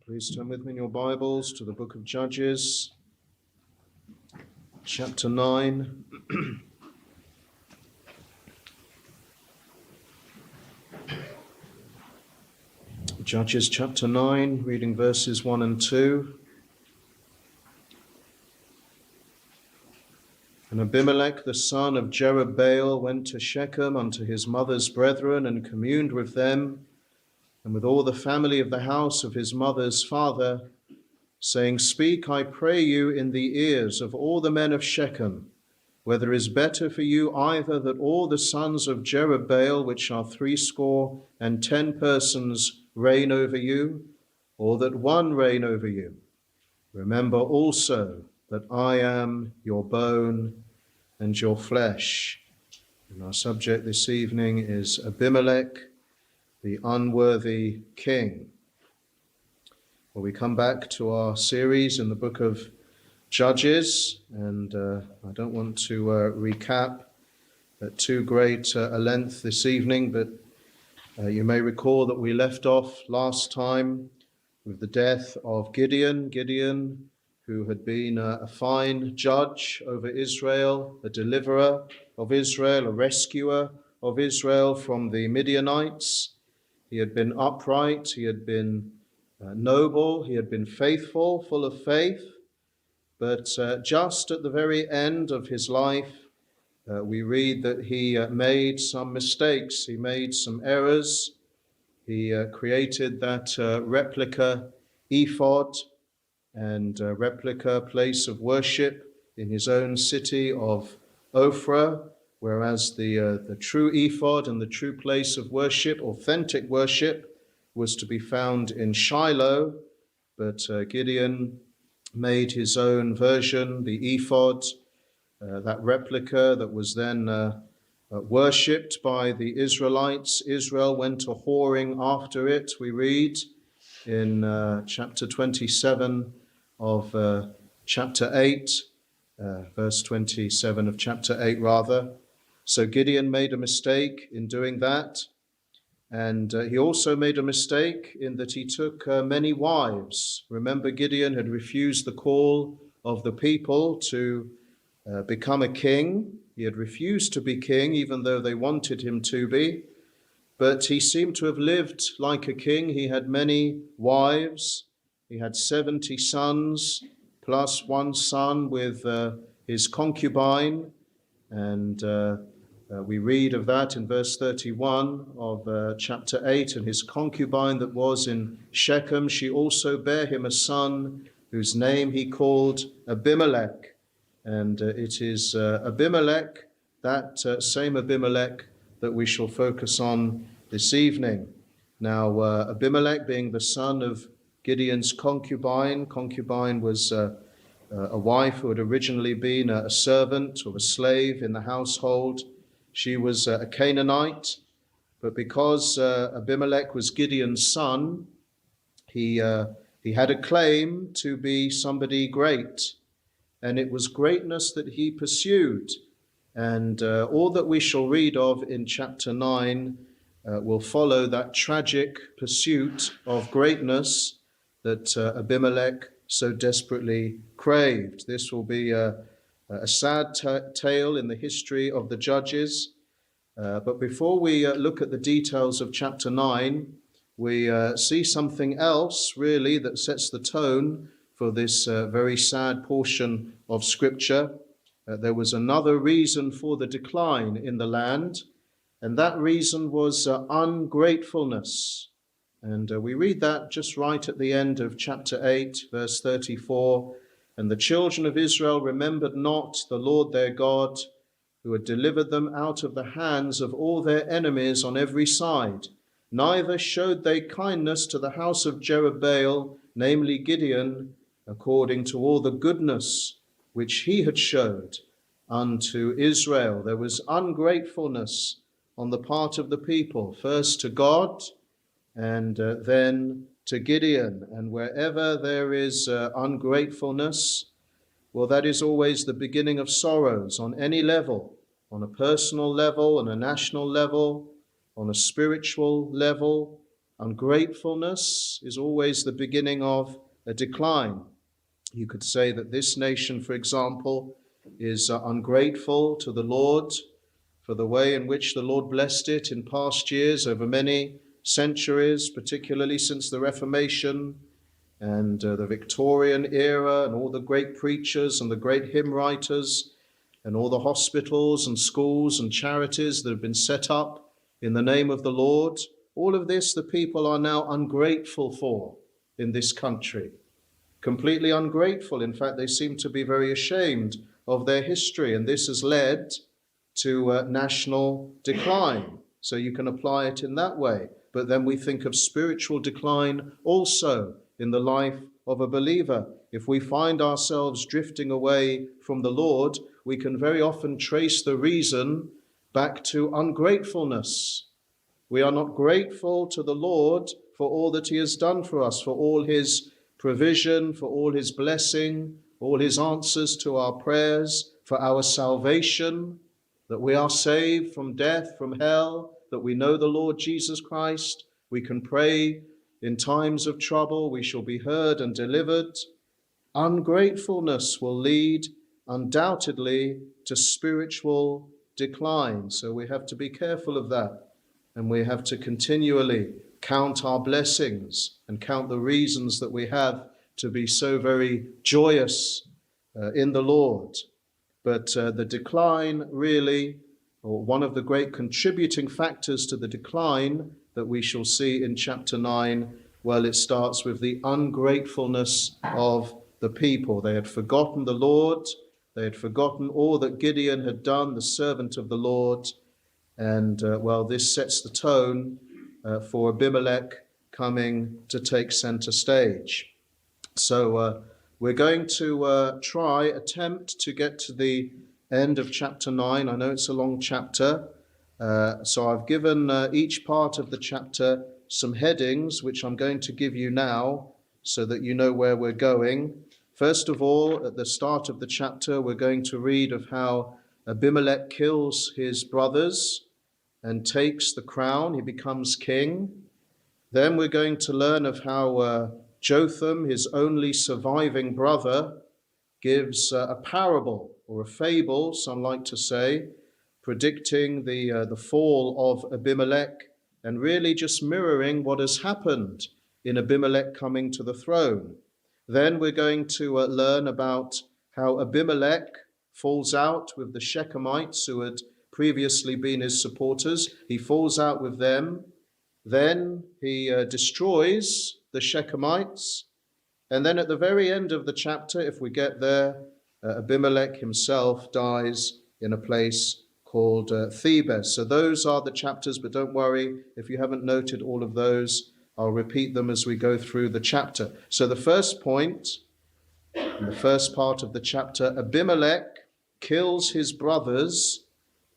Please turn with me in your Bibles to the book of Judges, chapter 9. Judges chapter 9, reading verses 1 and 2. And Abimelech the son of Jerubbaal went to Shechem unto his mother's brethren, and communed with them, and with all the family of the house of his mother's father, saying, Speak, I pray you, in the ears of all the men of Shechem, whether it is better for you either that all the sons of Jerubbaal, which are 70 persons, reign over you, or that one reign over you. Remember also that I am your bone and your flesh. And our subject this evening is Abimelech, the unworthy king. Well, we come back to our series in the book of Judges, and I don't want to recap at too great a length this evening, but you may recall that we left off last time with the death of Gideon, who had been a fine judge over Israel, a deliverer of Israel, a rescuer of Israel from the Midianites. He had been upright, he had been noble, he had been faithful, full of faith, but just at the very end of his life, we read that he made some mistakes, he made some errors. He created that replica ephod and replica place of worship in his own city of Ophrah, whereas the true ephod and the true place of worship, authentic worship, was to be found in Shiloh. But Gideon made his own version, the ephod, that replica that was then worshipped by the Israelites. Israel went a whoring after it, we read in chapter 27 of chapter 8, verse 27 of chapter 8 rather. So Gideon made a mistake in doing that, and he also made a mistake in that he took many wives. Remember, Gideon had refused the call of the people to become a king. He had refused to be king, even though they wanted him to be. But he seemed to have lived like a king. He had many wives. He had 70 sons, plus one son with his concubine. And we read of that in verse 31 of chapter 8. And his concubine that was in Shechem, she also bare him a son, whose name he called Abimelech. And it is Abimelech, that same Abimelech, that we shall focus on this evening. Now, Abimelech being the son of Gideon's concubine was a wife who had originally been a servant or a slave in the household. She was a Canaanite, but because Abimelech was Gideon's son, he had a claim to be somebody great, and it was greatness that he pursued. And all that we shall read of in chapter 9 will follow that tragic pursuit of greatness that Abimelech so desperately craved. This will be a sad tale in the history of the Judges. But before we look at the details of chapter 9, we see something else really that sets the tone for this very sad portion of Scripture. There was another reason for the decline in the land, and that reason was ungratefulness. And we read that just right at the end of chapter 8, verse 34. And the children of Israel remembered not the Lord their God, who had delivered them out of the hands of all their enemies on every side. Neither showed they kindness to the house of Jerubbaal, namely Gideon, according to all the goodness which he had showed unto Israel. There was ungratefulness on the part of the people, first to God and then to Gideon. And wherever there is ungratefulness, well, that is always the beginning of sorrows on any level, on a personal level, on a national level, on a spiritual level. Ungratefulness is always the beginning of a decline. You could say that this nation, for example, is ungrateful to the Lord for the way in which the Lord blessed it in past years over many centuries, particularly since the Reformation and the Victorian era, and all the great preachers and the great hymn writers and all the hospitals and schools and charities that have been set up in the name of the Lord. All of this the people are now ungrateful for in this country. Completely ungrateful. In fact, they seem to be very ashamed of their history, and this has led to national decline. So you can apply it in that way. But then we think of spiritual decline also in the life of a believer. If we find ourselves drifting away from the Lord, we can very often trace the reason back to ungratefulness. We are not grateful to the Lord for all that he has done for us, for all his provision, for all his blessing, all his answers to our prayers, for our salvation, that we are saved from death, from hell, that we know the Lord Jesus Christ. We can pray in times of trouble. We shall be heard and delivered. Ungratefulness will lead undoubtedly to spiritual decline. So we have to be careful of that. And we have to continually count our blessings and count the reasons that we have to be so very joyous in the Lord. But the decline really, or one of the great contributing factors to the decline that we shall see in chapter 9, well, it starts with the ungratefulness of the people. They had forgotten the Lord. They had forgotten all that Gideon had done, the servant of the Lord. And, well, this sets the tone for Abimelech coming to take center stage. So we're going to attempt to get to the end of chapter 9. I know it's a long chapter. So I've given each part of the chapter some headings, which I'm going to give you now so that you know where we're going. First of all, at the start of the chapter, we're going to read of how Abimelech kills his brothers and takes the crown. He becomes king. Then we're going to learn of how Jotham, his only surviving brother, gives a parable or a fable, some like to say, predicting the fall of Abimelech and really just mirroring what has happened in Abimelech coming to the throne. Then we're going to learn about how Abimelech falls out with the Shechemites who had previously been his supporters. He falls out with them. Then he destroys the Shechemites. And then at the very end of the chapter, if we get there, Abimelech himself dies in a place called Thebes. So those are the chapters, but don't worry, if you haven't noted all of those, I'll repeat them as we go through the chapter. So the first point, in the first part of the chapter, Abimelech kills his brothers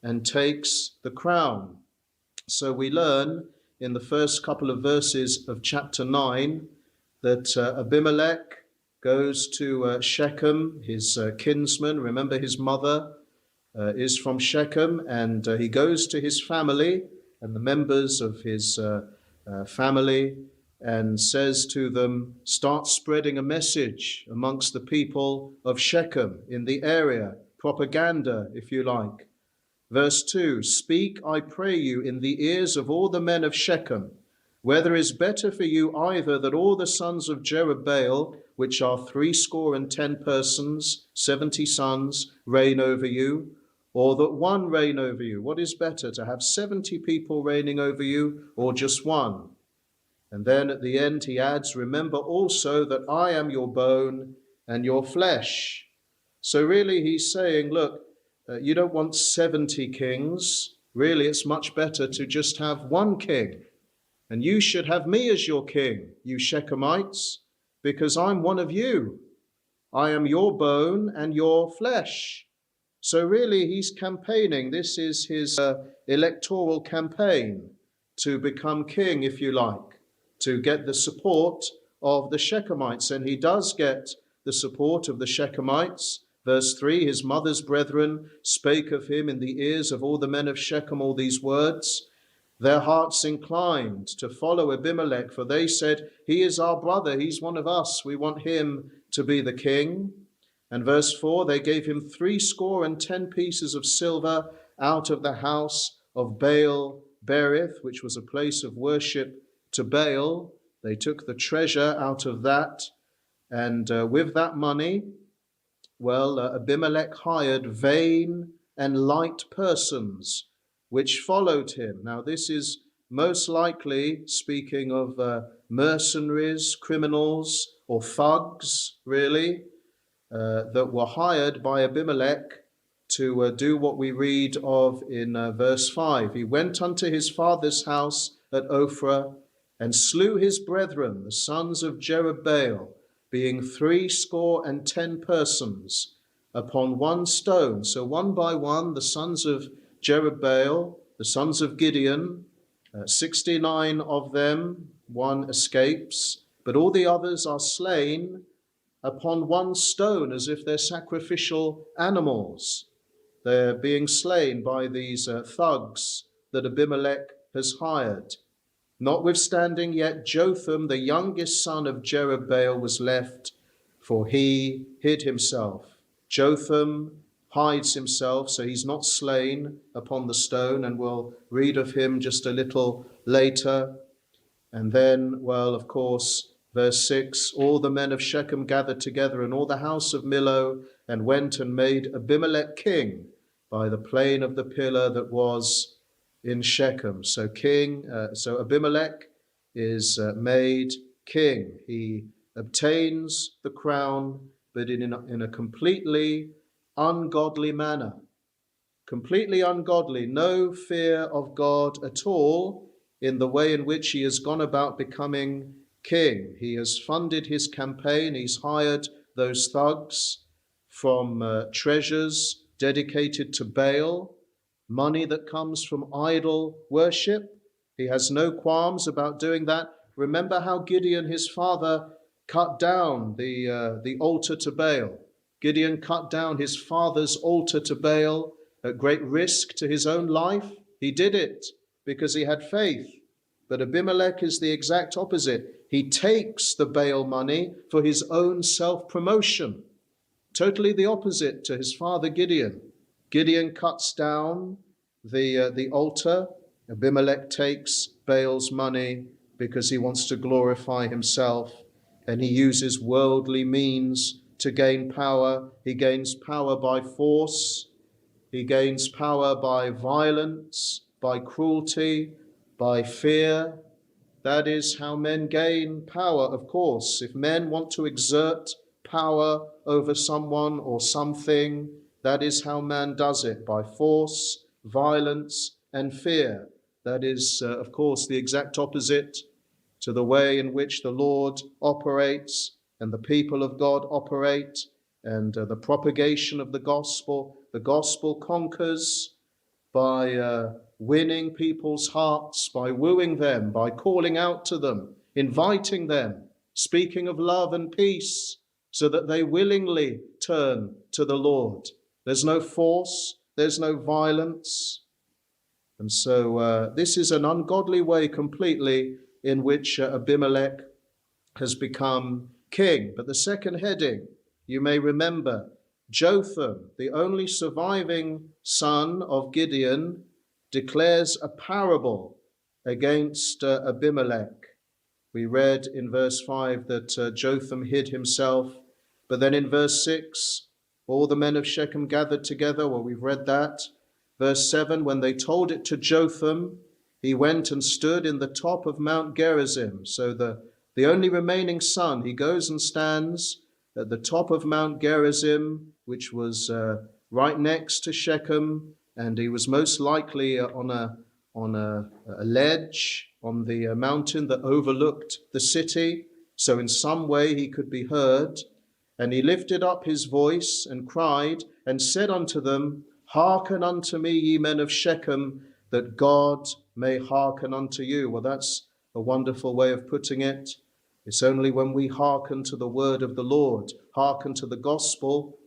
and takes the crown. So we learn in the first couple of verses of chapter 9 that Abimelech goes to Shechem, his kinsman. Remember, his mother is from Shechem, and he goes to his family and the members of his family and says to them, start spreading a message amongst the people of Shechem in the area, propaganda, if you like. Verse 2, speak, I pray you, in the ears of all the men of Shechem, whether it is better for you either that all the sons of Jerubbaal, which are 70 persons, 70 sons, reign over you, or that one reign over you. What is better, to have 70 people reigning over you, or just one? And then at the end he adds, remember also that I am your bone and your flesh. So really he's saying, look, you don't want 70 kings. Really, it's much better to just have one king. And you should have me as your king, you Shechemites, because I'm one of you. I am your bone and your flesh. So really, he's campaigning. This is his electoral campaign to become king, if you like, to get the support of the Shechemites. And he does get the support of the Shechemites. Verse 3, his mother's brethren spake of him in the ears of all the men of Shechem all these words. Their hearts inclined to follow Abimelech, for they said, he is our brother, he's one of us, we want him to be the king. And verse 4, they gave him 70 pieces of silver out of the house of Baal Berith, which was a place of worship to Baal. They took the treasure out of that, and with that money, Abimelech hired vain and light persons which followed him. Now, this is most likely speaking of mercenaries, criminals, or thugs, really, that were hired by Abimelech to do what we read of in verse 5. He went unto his father's house at Ophrah and slew his brethren, the sons of Jerubbaal, being 70 persons, upon one stone. So one by one, the sons of Jerubbaal, the sons of Gideon, 69 of them, one escapes, but all the others are slain upon one stone, as if they're sacrificial animals. They're being slain by these thugs that Abimelech has hired. Notwithstanding, yet Jotham, the youngest son of Jerubbaal, was left, for he hid himself. Jotham hides himself, so he's not slain upon the stone, and we'll read of him just a little later. And then, of course, verse 6, all the men of Shechem gathered together, and all the house of Millo, and went and made Abimelech king by the plain of the pillar that was in Shechem. So Abimelech is made king. He obtains the crown, but in a completely ungodly manner. Completely ungodly, no fear of God at all in the way in which he has gone about becoming king. He has funded his campaign. He's hired those thugs from treasures dedicated to Baal, money that comes from idol worship. He has no qualms about doing that. Remember how Gideon, his father, cut down the altar to Baal. Gideon cut down his father's altar to Baal at great risk to his own life. He did it because he had faith. But Abimelech is the exact opposite. He takes the Baal money for his own self-promotion. Totally the opposite to his father Gideon. Gideon cuts down the altar. Abimelech takes Baal's money because he wants to glorify himself, and he uses worldly means to gain power. He gains power by force. He gains power by violence, by cruelty, by fear. That is how men gain power, of course. If men want to exert power over someone or something, that is how man does it, by force, violence, and fear. That is, of course, the exact opposite to the way in which the Lord operates and the people of God operate, and the propagation of the gospel. The gospel conquers by winning people's hearts, by wooing them, by calling out to them, inviting them, speaking of love and peace, so that they willingly turn to the Lord. There's no force, there's no violence. And so this is an ungodly way completely in which Abimelech has become king. But the second heading, you may remember, Jotham, the only surviving son of Gideon, declares a parable against Abimelech. We read in verse 5 that Jotham hid himself, but then in verse 6, all the men of Shechem gathered together. Well, we've read that. Verse 7, when they told it to Jotham, he went and stood in the top of Mount Gerizim. So the only remaining son, he goes and stands at the top of Mount Gerizim, which was right next to Shechem, and he was most likely on a ledge on the mountain that overlooked the city. So in some way he could be heard. And he lifted up his voice and cried and said unto them, hearken unto me, ye men of Shechem, that God may hearken unto you. Well, that's a wonderful way of putting it. It's only when we hearken to the word of the Lord, hearken to the gospel,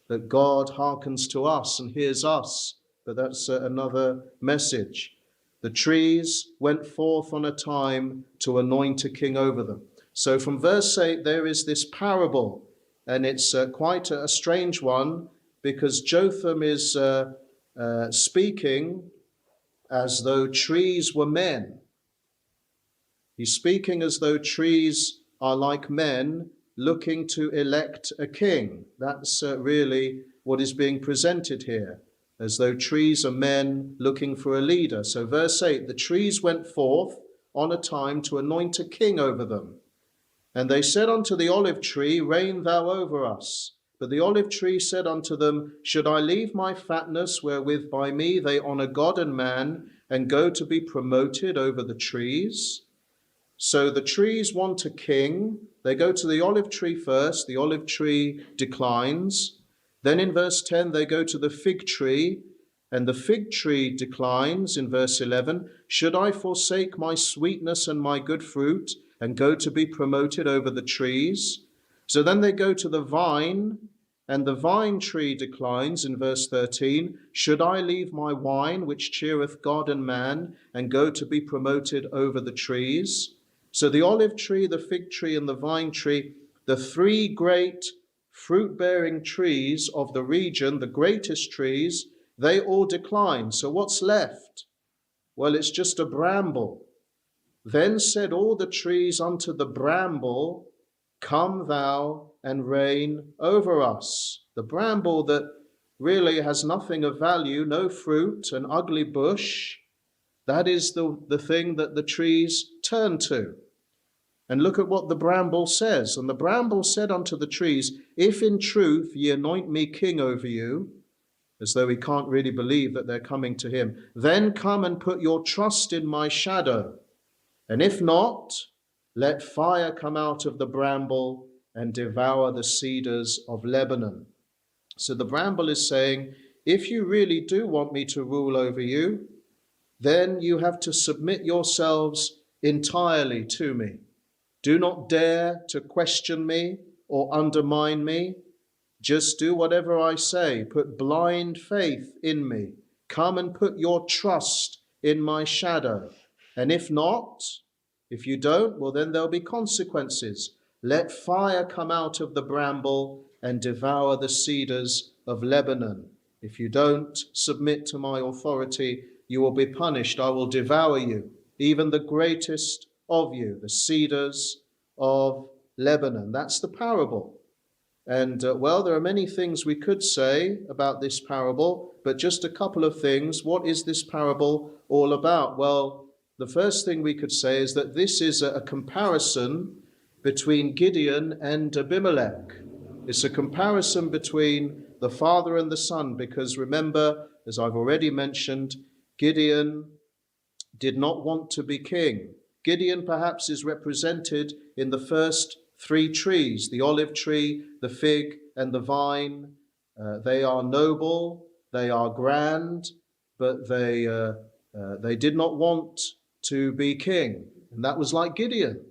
that God hearkens to us and hears us. But that's another message. The trees went forth on a time to anoint a king over them. So from verse 8, there is this parable, and it's quite a strange one, because Jotham is speaking as though trees were men. He's speaking as though trees are like men looking to elect a king. That's really what is being presented here, as though trees are men looking for a leader. So verse 8, the trees went forth on a time to anoint a king over them. And they said unto the olive tree, reign thou over us. But the olive tree said unto them, should I leave my fatness, wherewith by me they honour God and man, and go to be promoted over the trees? So the trees want a king. They go to the olive tree first. The olive tree declines. Then in verse 10, they go to the fig tree, and the fig tree declines in verse 11. Should I forsake my sweetness and my good fruit and go to be promoted over the trees? So then they go to the vine, and the vine tree declines in verse 13. Should I leave my wine, which cheereth God and man, and go to be promoted over the trees? So the olive tree, the fig tree, and the vine tree, the three great fruit-bearing trees of the region, the greatest trees, they all decline. So what's left? Well, it's just a bramble. Then said all the trees unto the bramble, come thou and reign over us. The bramble that really has nothing of value, no fruit, an ugly bush, that is the thing that the trees turn to. And look at what the bramble says. And the bramble said unto the trees, if in truth ye anoint me king over you, as though he can't really believe that they're coming to him, then come and put your trust in my shadow. And if not, let fire come out of the bramble and devour the cedars of Lebanon. So the bramble is saying, if you really do want me to rule over you, then you have to submit yourselves entirely to me. Do not dare to question me or undermine me. Just do whatever I say. Put blind faith in me. Come and put your trust in my shadow. And if not, if you don't, well, then there'll be consequences. Let fire come out of the bramble and devour the cedars of Lebanon. If you don't submit to my authority, you will be punished. I will devour you, even the greatest of you, the cedars of Lebanon. That's the parable. And well, there are many things we could say about this parable, but just a couple of things. What is this parable all about? Well, the first thing we could say is that this is a comparison between Gideon and Abimelech. It's a comparison between the father and the son, because remember, as I've already mentioned, Gideon did not want to be king. Gideon perhaps is represented in the first three trees, the olive tree, the fig, and the vine. They are noble, they are grand, but they did not want to be king. And that was like Gideon.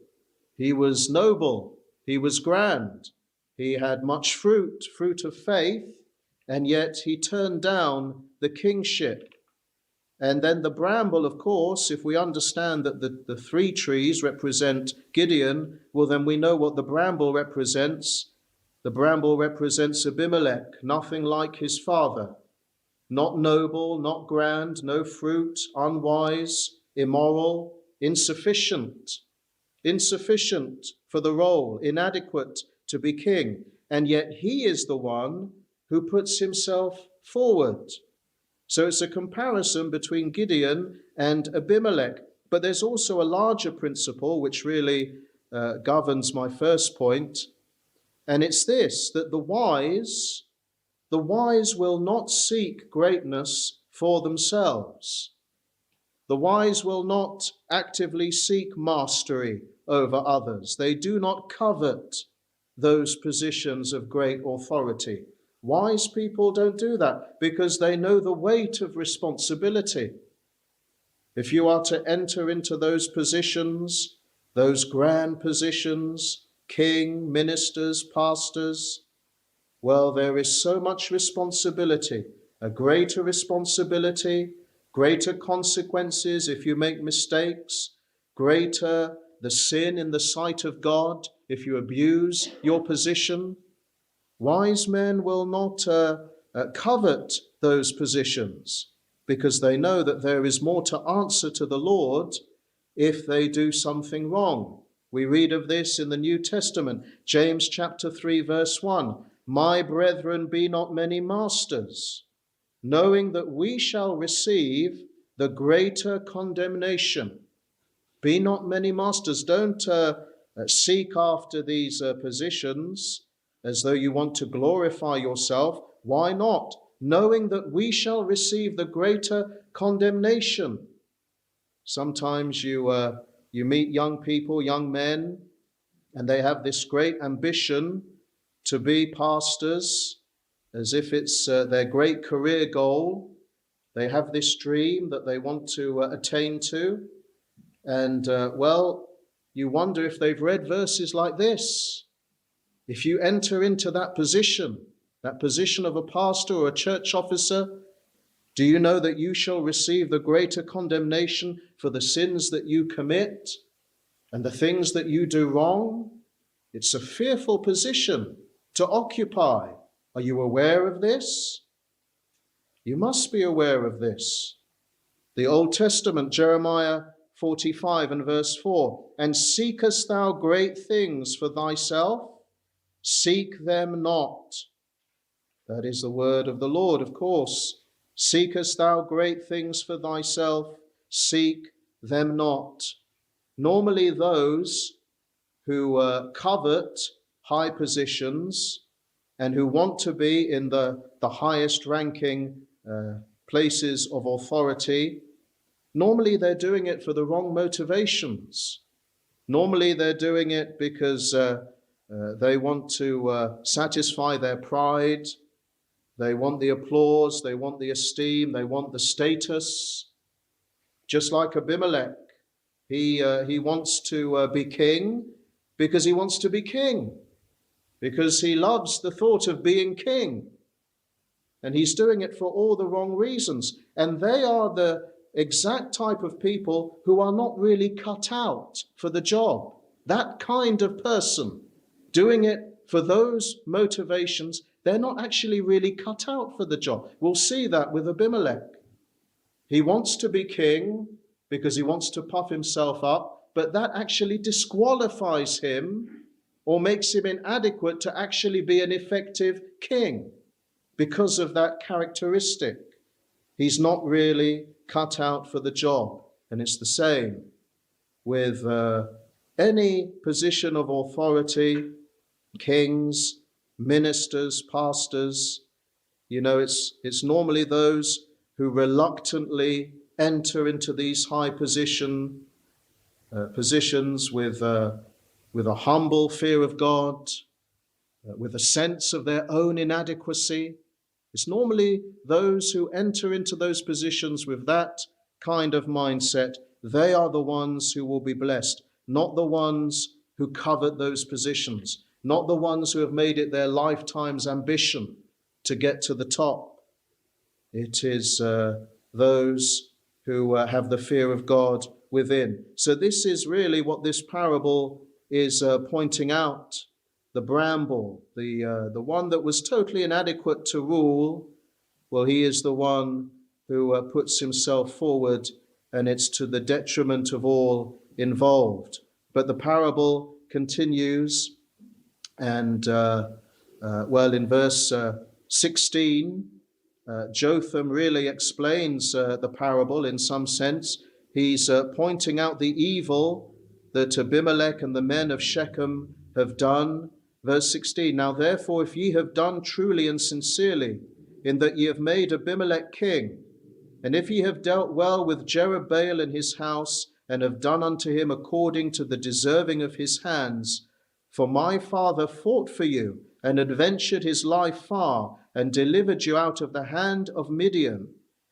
He was noble, he was grand, he had much fruit of faith, and yet he turned down the kingship. And then the bramble, of course, if we understand that the three trees represent Gideon, well, then we know what the bramble represents. The bramble represents Abimelech, nothing like his father. Not noble, not grand, no fruit, unwise, immoral, insufficient for the role, inadequate to be king. And yet he is the one who puts himself forward. So it's a comparison between Gideon and Abimelech. But there's also a larger principle which really governs my first point. And it's this, that the wise will not seek greatness for themselves. The wise will not actively seek mastery over others. They do not covet those positions of great authority. Wise people don't do that because they know the weight of responsibility. If you are to enter into those positions, those grand positions, king, ministers, pastors, well, there is so much responsibility, a greater responsibility, greater consequences if you make mistakes, greater the sin in the sight of God if you abuse your position. Wise men will not covet those positions because they know that there is more to answer to the Lord if they do something wrong. We read of this in the New Testament, James chapter 3, verse 1. My brethren, be not many masters, knowing that we shall receive the greater condemnation. Be not many masters. Don't seek after these positions as though you want to glorify yourself. Why not? Knowing that we shall receive the greater condemnation. Sometimes you meet young people, young men, and they have this great ambition to be pastors, as if it's their great career goal. They have this dream that they want to attain to. And, you wonder if they've read verses like this. If you enter into that position of a pastor or a church officer, do you know that you shall receive the greater condemnation for the sins that you commit and the things that you do wrong? It's a fearful position to occupy. Are you aware of this? You must be aware of this. The Old Testament, Jeremiah 45 and verse 4, and seekest thou great things for thyself? Seek them not. That is the word of the Lord, of course. Seekest thou great things for thyself? Seek them not. Normally those who covet high positions and who want to be in the highest ranking places of authority, normally they're doing it for the wrong motivations. Normally they're doing it because they want to satisfy their pride. They want the applause, they want the esteem, they want the status. Just like Abimelech, he wants to be king because he wants to be king, because he loves the thought of being king. And he's doing it for all the wrong reasons. And they are the exact type of people who are not really cut out for the job. That kind of person doing it for those motivations, they're not actually really cut out for the job. We'll see that with Abimelech. He wants to be king because he wants to puff himself up, but that actually disqualifies him or makes him inadequate to actually be an effective king because of that characteristic. He's not really cut out for the job. And it's the same with any position of authority, kings, ministers, pastors. You know, it's normally those who reluctantly enter into these high positions with a humble fear of God, with a sense of their own inadequacy. It's normally those who enter into those positions with that kind of mindset. They are the ones who will be blessed, not the ones who covet those positions, not the ones who have made it their lifetime's ambition to get to the top. It is those who have the fear of God within. So this is really what this parable is pointing out. The bramble, the one that was totally inadequate to rule, well, he is the one who puts himself forward, and it's to the detriment of all involved. But the parable continues, and in verse 16, Jotham really explains the parable in some sense. He's pointing out the evil that Abimelech and the men of Shechem have done. Verse 16, now therefore, if ye have done truly and sincerely, in that ye have made Abimelech king, and if ye have dealt well with Jerubbaal and his house, and have done unto him according to the deserving of his hands, for my father fought for you, and adventured his life far, and delivered you out of the hand of Midian,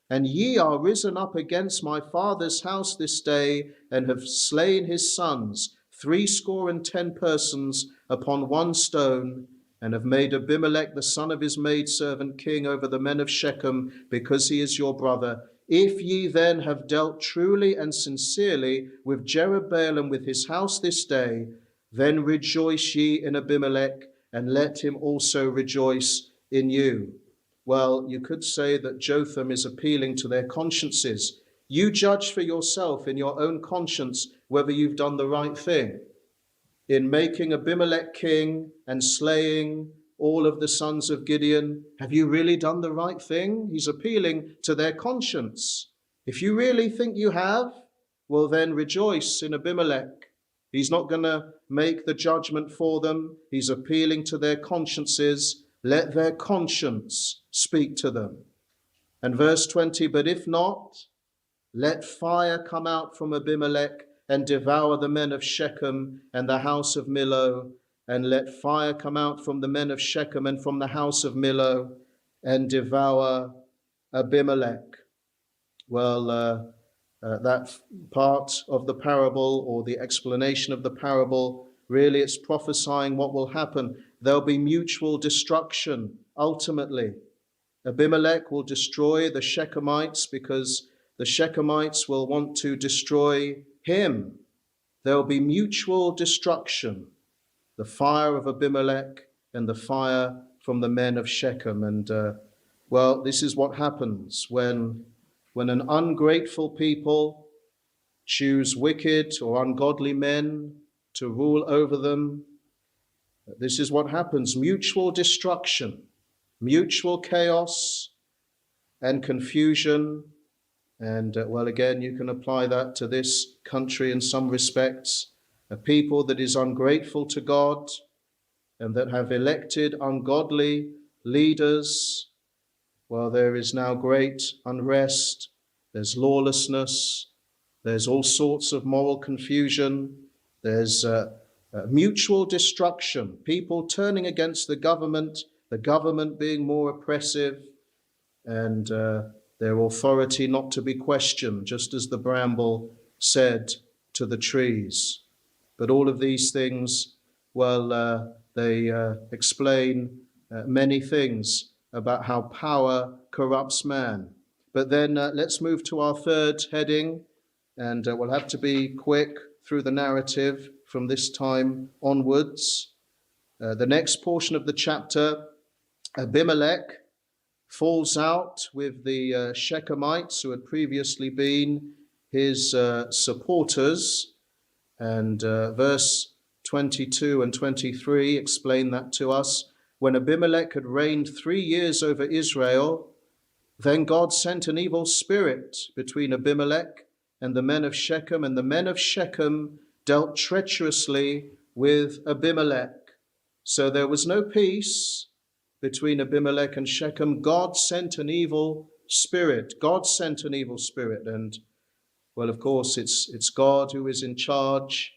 and ye are risen up against my father's house this day, and have slain his sons, 70 persons upon one stone, and have made Abimelech the son of his maidservant king over the men of Shechem, because he is your brother. If ye then have dealt truly and sincerely with Jerubbaal and with his house this day, then rejoice ye in Abimelech, and let him also rejoice in you. Well, you could say that Jotham is appealing to their consciences. You judge for yourself in your own conscience whether you've done the right thing. In making Abimelech king and slaying all of the sons of Gideon, have you really done the right thing? He's appealing to their conscience. If you really think you have, well then rejoice in Abimelech. He's not going to make the judgment for them. He's appealing to their consciences. Let their conscience speak to them. And verse 20, but if not, let fire come out from Abimelech and devour the men of Shechem and the house of Millo, and let fire come out from the men of Shechem and from the house of Millo and devour Abimelech. Well, that part of the parable, or the explanation of the parable, really it's prophesying what will happen. There'll be mutual destruction ultimately. Abimelech will destroy the Shechemites because the Shechemites will want to destroy him. There will be mutual destruction, the fire of Abimelech and the fire from the men of Shechem. And well, this is what happens when an ungrateful people choose wicked or ungodly men to rule over them. This is what happens: mutual destruction, mutual chaos and confusion. And well, again, you can apply that to this country in some respects. A people that is ungrateful to God and that have elected ungodly leaders. Well, there is now great unrest. There's lawlessness. There's all sorts of moral confusion. There's mutual destruction. People turning against the government being more oppressive, and their authority not to be questioned, just as the bramble said to the trees. But all of these things, well, they explain many things about how power corrupts man. But then let's move to our third heading, and we'll have to be quick through the narrative from this time onwards. The next portion of the chapter, Abimelech falls out with the Shechemites who had previously been his supporters. And verse 22 and 23 explain that to us. When Abimelech had reigned 3 years over Israel, then God sent an evil spirit between Abimelech and the men of Shechem, and the men of Shechem dealt treacherously with Abimelech. So there was no peace between Abimelech and Shechem. God sent an evil spirit. God sent an evil spirit. And, well, of course, it's God who is in charge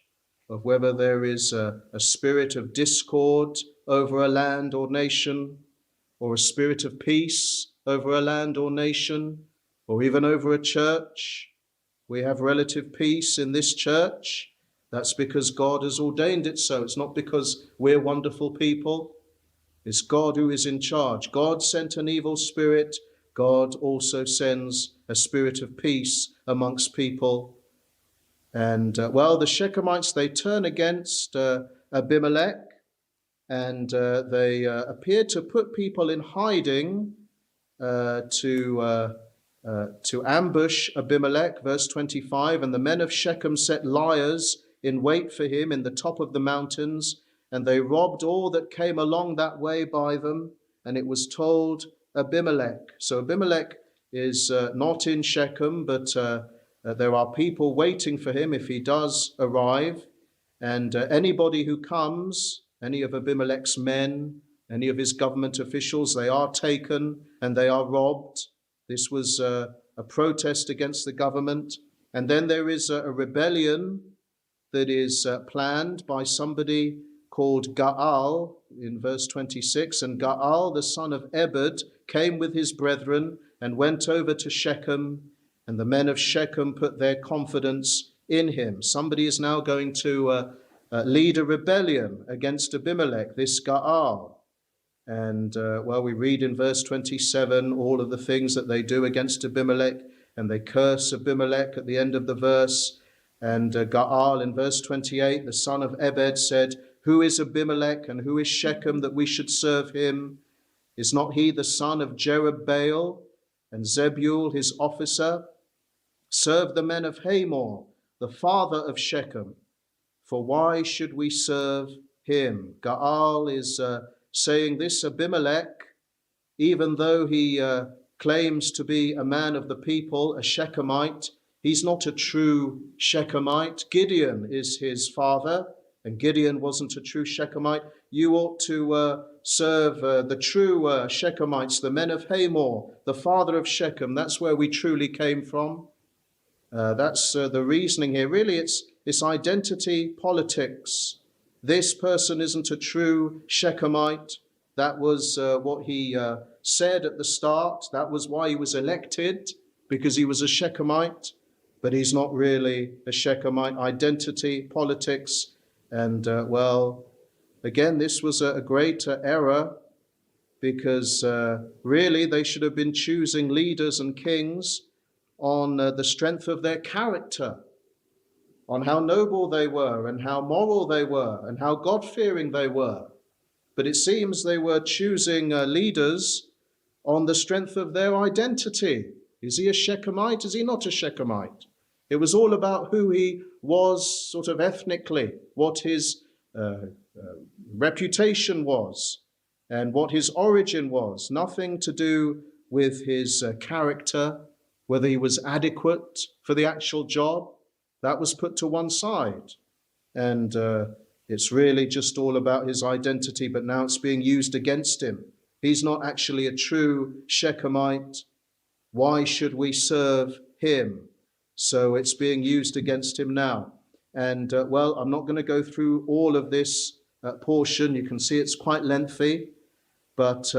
of whether there is a spirit of discord over a land or nation, or a spirit of peace over a land or nation, or even over a church. We have relative peace in this church. That's because God has ordained it so. It's not because we're wonderful people. It's God who is in charge. God sent an evil spirit. God also sends a spirit of peace amongst people. And, well, the Shechemites, they turn against Abimelech, and they appear to put people in hiding to ambush Abimelech. Verse 25, and the men of Shechem set liers in wait for him in the top of the mountains, and they robbed all that came along that way by them, and it was told Abimelech. So Abimelech is not in Shechem, but there are people waiting for him if he does arrive. And anybody who comes, any of Abimelech's men, any of his government officials, they are taken and they are robbed. This was a protest against the government. And then there is a rebellion that is planned by somebody called Gaal in verse 26. And Gaal, the son of Ebed, came with his brethren and went over to Shechem, and the men of Shechem put their confidence in him. Somebody is now going to lead a rebellion against Abimelech, this Gaal. And, well, we read in verse 27 all of the things that they do against Abimelech. and they curse Abimelech at the end of the verse. And Gaal in verse 28, the son of Ebed, said, "Who is Abimelech and who is Shechem that we should serve him? Is not he the son of Jerubbaal? And Zebul his officer? Serve the men of Hamor, the father of Shechem. For why should we serve him?" Gaal is saying this Abimelech, even though he claims to be a man of the people, a Shechemite, he's not a true Shechemite. Gideon is his father, and Gideon wasn't a true Shechemite. You ought to serve the true Shechemites, the men of Hamor, the father of Shechem. That's where we truly came from. That's the reasoning here. Really, it's identity politics. This person isn't a true Shechemite. That was what he said at the start. That was why he was elected, because he was a Shechemite. But he's not really a Shechemite. Identity, politics. And, again, this was a great error, because really they should have been choosing leaders and kings on the strength of their character, on how noble they were and how moral they were and how God-fearing they were. But it seems they were choosing leaders on the strength of their identity. Is he a Shechemite? Is he not a Shechemite? It was all about who he was sort of ethnically, what his reputation was and what his origin was. Nothing to do with his character, whether he was adequate for the actual job. That was put to one side. And it's really just all about his identity, but now it's being used against him. He's not actually a true Shechemite. Why should we serve him? So it's being used against him now. And, I'm not going to go through all of this portion. You can see it's quite lengthy. But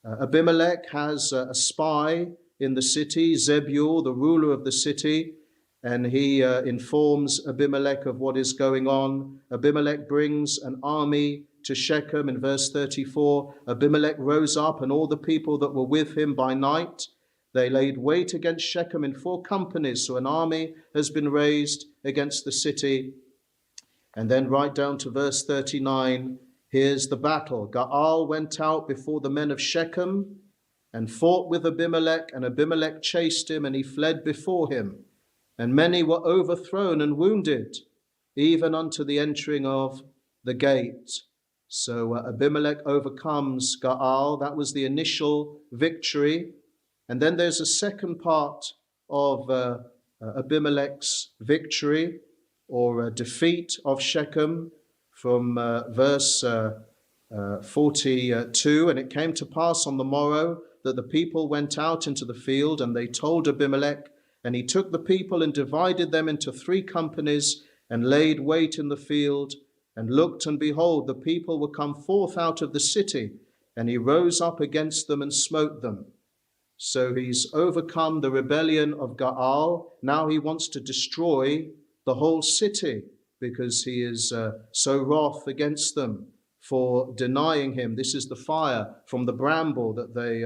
Abimelech has a spy in the city, Zebul, the ruler of the city, and he informs Abimelech of what is going on. Abimelech brings an army to Shechem in verse 34. Abimelech rose up, and all the people that were with him by night. They laid wait against Shechem in 4 companies. So an army has been raised against the city. And then right down to verse 39, here's the battle. Gaal went out before the men of Shechem and fought with Abimelech, and Abimelech chased him, and he fled before him. And many were overthrown and wounded, even unto the entering of the gate. So Abimelech overcomes Gaal. That was the initial victory. And then there's a second part of Abimelech's victory or defeat of Shechem from verse 42. And it came to pass on the morrow that the people went out into the field, and they told Abimelech, and he took the people and divided them into 3 companies and laid wait in the field, and looked, and behold, the people were come forth out of the city, and he rose up against them and smote them. So he's overcome the rebellion of Gaal. Now he wants to destroy the whole city, because he is so wroth against them for denying him. This is the fire from the bramble that they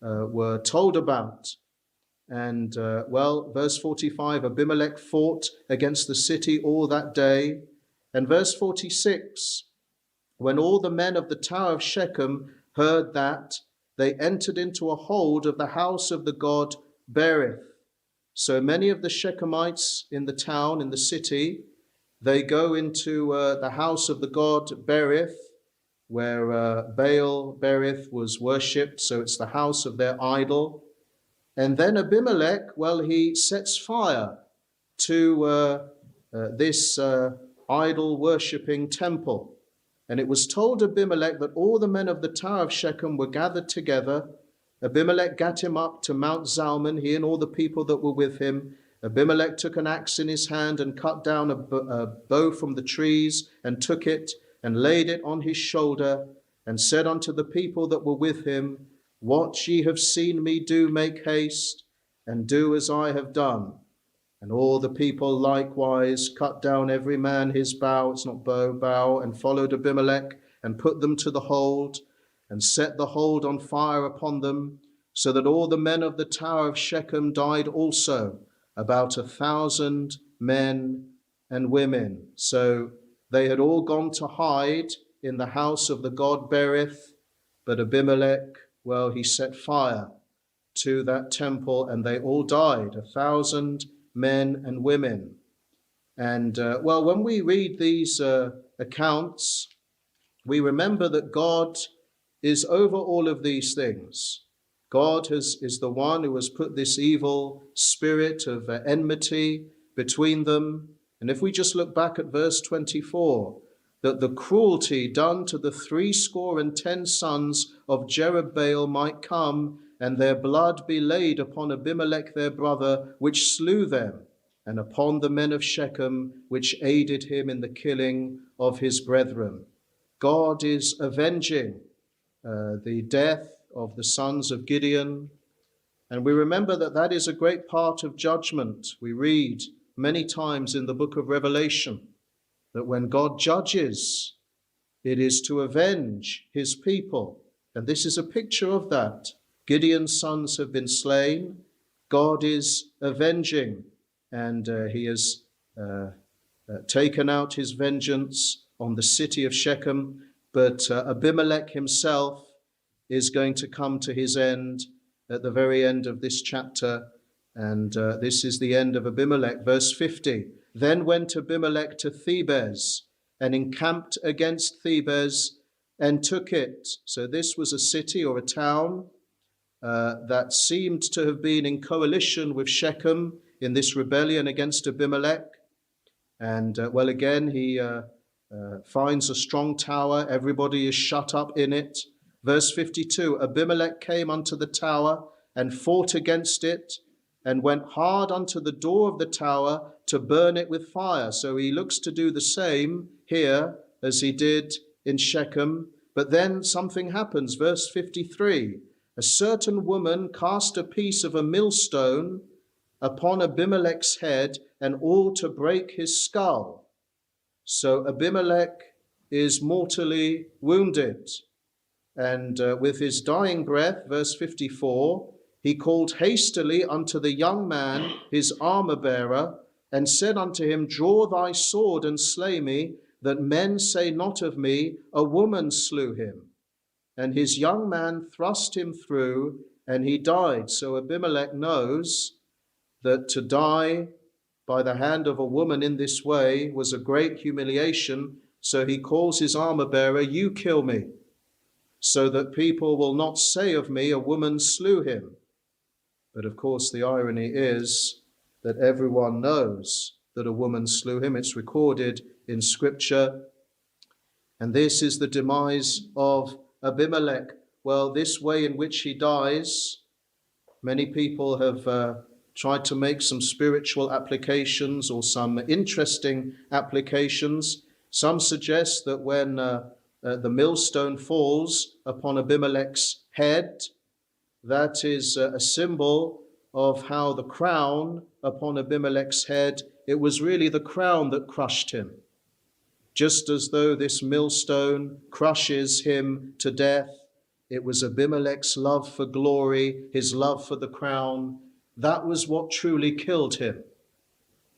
were told about. And, verse 45, Abimelech fought against the city all that day. And verse 46, when all the men of the tower of Shechem heard that, they entered into a hold of the house of the god Berith. So many of the Shechemites in the town, in the city, they go into the house of the god Berith, where Baal Berith was worshipped. So it's the house of their idol. And then Abimelech, he sets fire to this idol-worshipping temple. And it was told Abimelech that all the men of the tower of Shechem were gathered together. Abimelech gat him up to Mount Zalmon, he and all the people that were with him. Abimelech took an axe in his hand and cut down a bow from the trees and took it and laid it on his shoulder and said unto the people that were with him, What ye have seen me do, make haste and do as I have done. And all the people likewise cut down every man his bow, it's not bow, and followed Abimelech and put them to the hold and set the hold on fire upon them. so that all the men of the tower of Shechem died also, about 1,000 men and women. So they had all gone to hide in the house of the god Berith, but Abimelech, well, he set fire to that temple, and they all died, 1,000 men and women. And well, when we read these accounts, we remember that God is over all of these things. God is the one who has put this evil spirit of enmity between them. And if we just look back at verse 24, that the cruelty done to the 70 sons of Jerubbaal might come, and their blood be laid upon Abimelech their brother, which slew them, and upon the men of Shechem, which aided him in the killing of his brethren. God is avenging the death of the sons of Gideon. And we remember that that is a great part of judgment. We read many times in the book of Revelation that when God judges, it is to avenge his people. And this is a picture of that. Gideon's sons have been slain. God is avenging, and he has taken out his vengeance on the city of Shechem. But Abimelech himself is going to come to his end at the very end of this chapter. And this is the end of Abimelech. Verse 50, then went Abimelech to Thebez and encamped against Thebez and took it. So this was a city or a town that seemed to have been in coalition with Shechem in this rebellion against Abimelech. And well, again, he finds a strong tower. Everybody is shut up in it. Verse 52, Abimelech came unto the tower and fought against it and went hard unto the door of the tower to burn it with fire. So he looks to do the same here as he did in Shechem. But then something happens. Verse 53, a certain woman cast a piece of a millstone upon Abimelech's head, and all to break his skull. So Abimelech is mortally wounded. And with his dying breath, verse 54, he called hastily unto the young man, his armor-bearer, and said unto him, draw thy sword and slay me, that men say not of me, a woman slew him. And his young man thrust him through, and he died. So Abimelech knows that to die by the hand of a woman in this way was a great humiliation. So he calls his armor-bearer, you kill me, so that people will not say of me, a woman slew him. But of course, the irony is that everyone knows that a woman slew him. It's recorded in Scripture. And this is the demise of Abimelech. Well, this way in which he dies, many people have tried to make some spiritual applications or some interesting applications. Some suggest that when the millstone falls upon Abimelech's head, that is a symbol of how the crown upon Abimelech's head, it was really the crown that crushed him. Just as though this millstone crushes him to death, it was Abimelech's love for glory, his love for the crown. That was what truly killed him.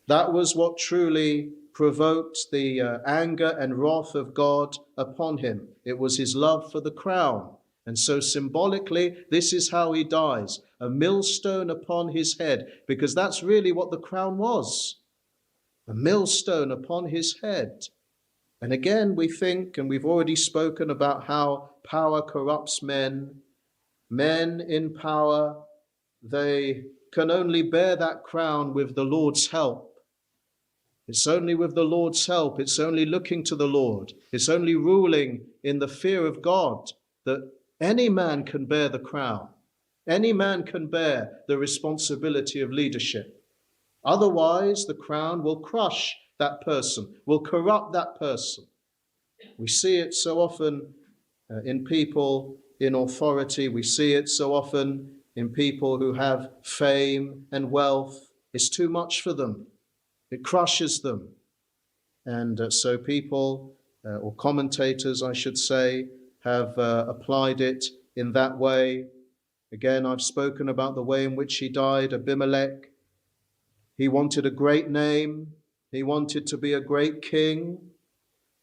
That was what truly provoked the anger and wrath of God upon him. It was his love for the crown. And so symbolically, this is how he dies, a millstone upon his head, because that's really what the crown was, a millstone upon his head. And again, we think, and we've already spoken about how power corrupts men. Men in power, they can only bear that crown with the Lord's help. It's only with the Lord's help. It's only looking to the Lord. It's only ruling in the fear of God that any man can bear the crown. Any man can bear the responsibility of leadership. Otherwise, the crown will crush that person, will corrupt that person. We see it so often in people in authority. We see it so often in people who have fame and wealth. It's too much for them. It crushes them. And so people, or commentators, I should say, have applied it in that way. Again, I've spoken about the way in which he died. Abimelech, he wanted a great name. He wanted to be a great king.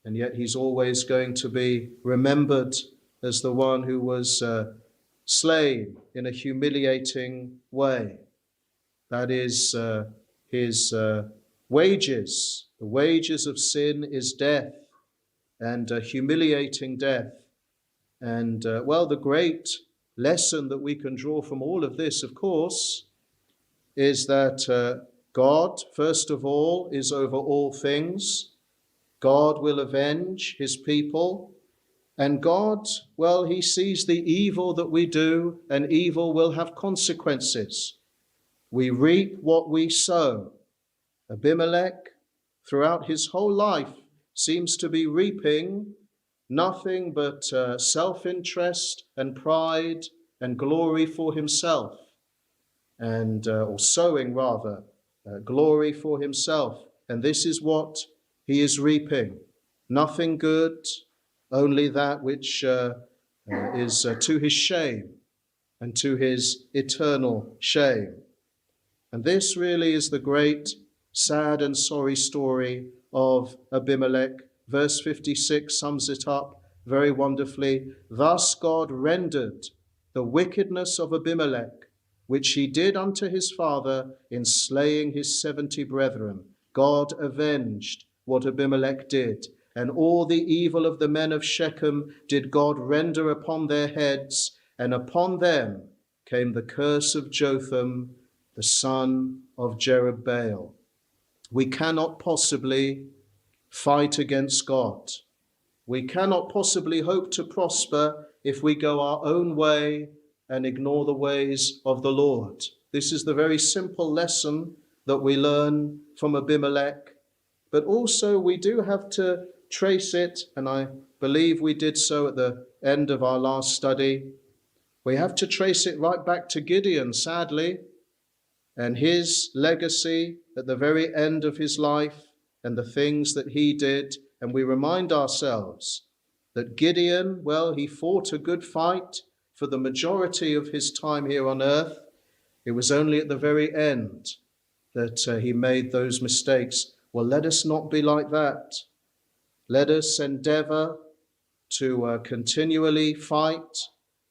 And yet he's always going to be remembered as the one who was slain in a humiliating way. That is his wages. The wages of sin is death, and humiliating death. And the great lesson that we can draw from all of this, of course, is that God, first of all, is over all things. God will avenge his people. And God, he sees the evil that we do, and evil will have consequences. We reap what we sow. Abimelech, throughout his whole life, seems to be reaping nothing but self-interest and pride and glory for himself, or sowing rather, glory for himself. And this is what he is reaping. Nothing good, only that which is to his shame and to his eternal shame. And this really is the great, sad and sorry story of Abimelech. Verse 56 sums it up very wonderfully. Thus God rendered the wickedness of Abimelech, which he did unto his father in slaying his 70 brethren. God avenged what Abimelech did, and all the evil of the men of Shechem did God render upon their heads, and upon them came the curse of Jotham, the son of Jerubbaal. We cannot possibly fight against God. We cannot possibly hope to prosper if we go our own way and ignore the ways of the Lord. This is the very simple lesson that we learn from Abimelech, but also we do have to trace it, and I believe we did so at the end of our last study. We have to trace it right back to Gideon, sadly, and his legacy at the very end of his life and the things that he did. And we remind ourselves that Gideon, he fought a good fight for the majority of his time here on earth. It was only at the very end that he made those mistakes. Well, let us not be like that. Let us endeavor to continually fight,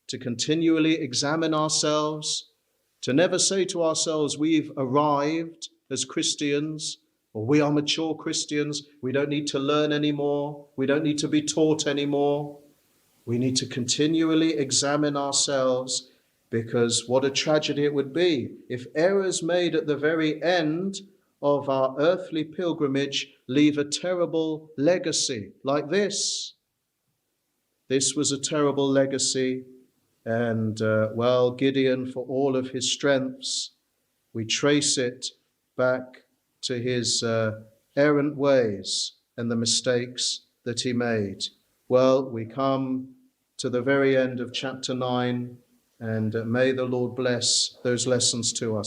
to continually examine ourselves, to never say to ourselves, we've arrived as Christians, or we are mature Christians, we don't need to learn anymore, we don't need to be taught anymore. We need to continually examine ourselves, because what a tragedy it would be if errors made at the very end of our earthly pilgrimage leave a terrible legacy like this. This was a terrible legacy. And, Gideon, for all of his strengths, we trace it back to his errant ways and the mistakes that he made. We come to the very end of chapter 9, and may the Lord bless those lessons to us.